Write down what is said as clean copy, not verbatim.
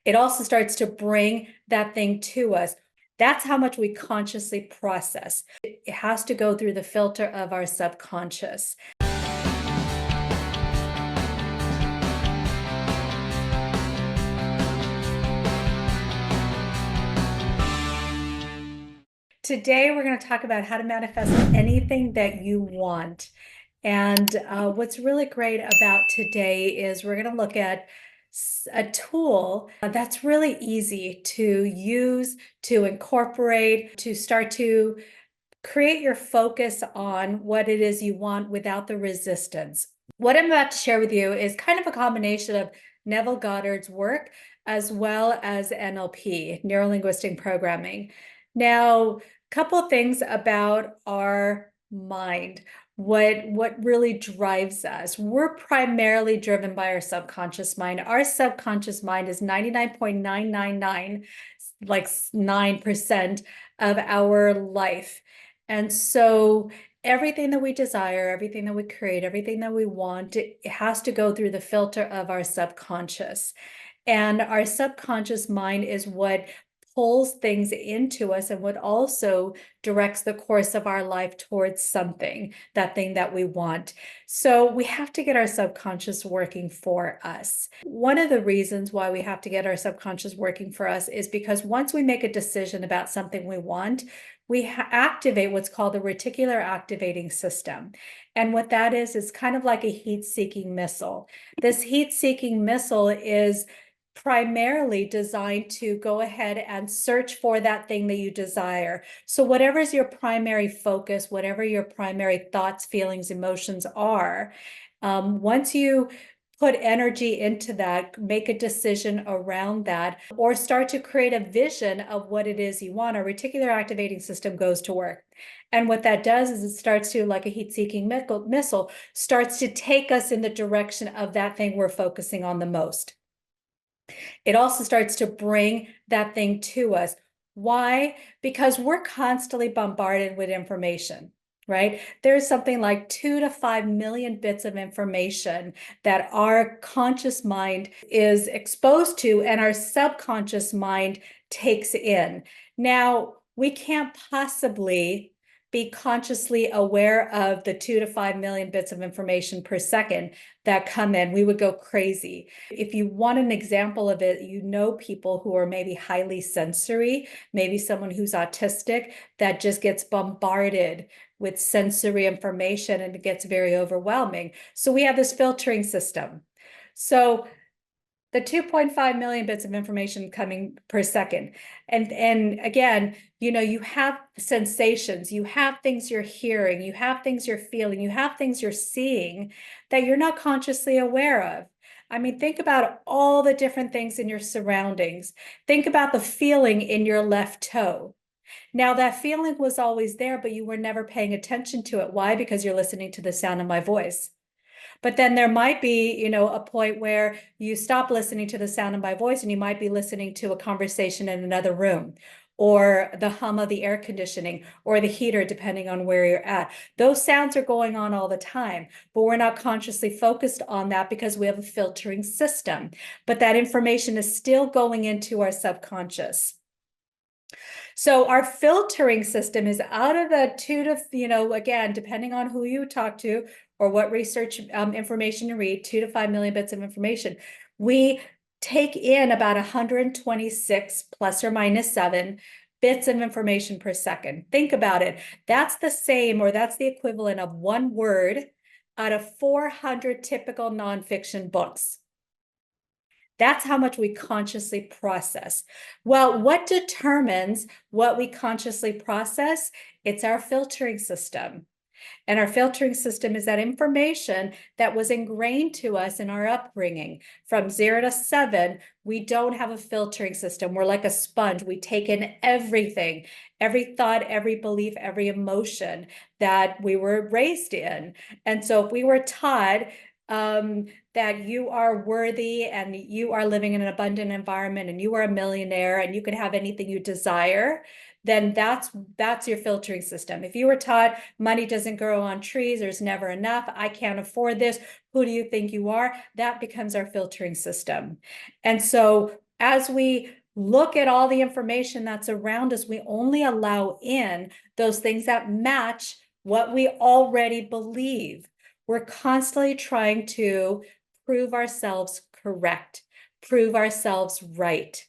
It also starts to bring that thing to us. That's how much we consciously process. It has to go through the filter of our subconscious. Today, we're going to talk about how to manifest anything that you want. And what's really great about today is we're going to look at a tool that's really easy to use, to incorporate, to start to create your focus on what it is you want without the resistance. What I'm about to share with you is kind of a combination of Neville Goddard's work as well as NLP, neuro-linguistic programming. Now, a couple of things about our mind. What really drives us. We're primarily driven by our subconscious mind. Our subconscious mind is 99.999, like 9% of our life. And so everything that we desire, everything that we create, everything that we want, it has to go through the filter of our subconscious. And our subconscious mind is what pulls things into us and what also directs the course of our life towards something, that thing that we want. So we have to get our subconscious working for us. One of the reasons why we have to get our subconscious working for us is because once we make a decision about something we want, we activate what's called the reticular activating system. And what that is kind of like a heat-seeking missile. This heat-seeking missile is primarily designed to go ahead and search for that thing that you desire. So whatever's your primary focus, whatever your primary thoughts, feelings, emotions are, once you put energy into that, make a decision around that, or start to create a vision of what it is you want, our reticular activating system goes to work. And what that does is it starts to, like a heat-seeking missile, starts to take us in the direction of that thing we're focusing on the most. It also starts to bring that thing to us. Why? Because we're constantly bombarded with information, right? There's something like 2 to 5 million bits of information that our conscious mind is exposed to and our subconscious mind takes in. Now, we can't possibly be consciously aware of the 2 to 5 million bits of information per second that come in. We would go crazy. If you want an example of it, you know people who are maybe highly sensory, maybe someone who's autistic that just gets bombarded with sensory information and it gets very overwhelming. So we have this filtering system. So the 2.5 million bits of information coming per second. And again, you know, you have sensations, you have things you're hearing, you have things you're feeling, you have things you're seeing that you're not consciously aware of. I mean, think about all the different things in your surroundings. Think about the feeling in your left toe. Now, that feeling was always there, but you were never paying attention to it. Why? Because you're listening to the sound of my voice. But then there might be, you know, a point where you stop listening to the sound of my voice and you might be listening to a conversation in another room or the hum of the air conditioning or the heater, depending on where you're at. Those sounds are going on all the time, but we're not consciously focused on that because we have a filtering system. But that information is still going into our subconscious. So our filtering system is out of the 2 to, you know, again, depending on who you talk to or what research information you read, 2 to 5 million bits of information. We take in about 126 plus or minus 7 bits of information per second. Think about it. That's the same, or that's the equivalent of one word out of 400 typical nonfiction books. That's how much we consciously process. Well, what determines what we consciously process? It's our filtering system. And our filtering system is that information that was ingrained to us in our upbringing. From 0 to 7, we don't have a filtering system. We're like a sponge. We take in everything, every thought, every belief, every emotion that we were raised in. And so if we were taught that you are worthy and you are living in an abundant environment and you are a millionaire and you can have anything you desire, then that's your filtering system. If you were taught money doesn't grow on trees, there's never enough, I can't afford this, who do you think you are? That becomes our filtering system. And so as we look at all the information that's around us, we only allow in those things that match what we already believe. We're constantly trying to prove ourselves correct, prove ourselves right.